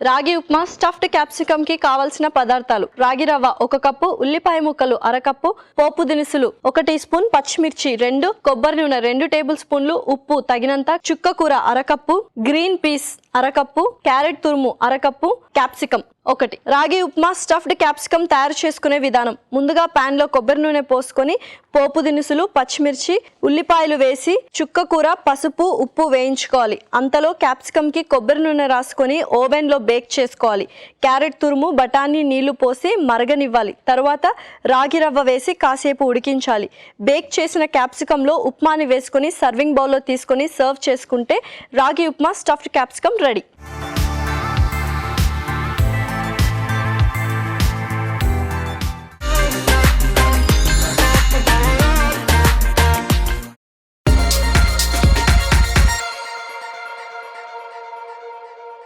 రాగి upma stuffed capsicum కి కావాల్సిన పదార్థాలు: రాగి రవ్వ 1 కప్పు, ఉల్లిపాయ ముక్కలు 1/2 కప్పు, పోపు దినుసులు 1 టీ స్పూన్, పచ్చిమిర్చి 2, కొబ్బరి నూనె 2 టేబుల్ స్పూన్లు, ఉప్పు తగినంత, చుక్క కూర 1/2 cup, green peas 1/2 cup, carrot తురుము 1/2 కప్పు, క్యాప్సికమ్ 1. రాగి ఉప్మా స్టఫ్డ్ క్యాప్సికమ్ తయారు చేసుకునే విధానం: ముందుగా పాన్ లో కొబ్బరి నూనె పోసుకొని పోపు దినుసులు, పచ్చిమిర్చి, ఉల్లిపాయలు వేసి చుక్క కూర, పసుపు, ఉప్పు వేయించుకోవాలి. అంతలో క్యాప్సికమ్ కి కొబ్బరి నూనె రాసుకొని ఓవెన్ లో బేక్ చేసుకోవాలి. క్యారెట్ తురుము, బఠానీ నీళ్లు పోసి మరగనివ్వాలి. తర్వాత రాగి రవ్వ వేసి కాసేపు ఉడికించాలి. బేక్ చేసిన క్యాప్సికమ్ లో ఉప్మాని వేసుకొని సర్వింగ్ బౌల్లో తీసుకొని సర్వ్ చేసుకుంటే రాగి ఉప్మా స్టఫ్డ్ క్యాప్సికమ్ రెడీ.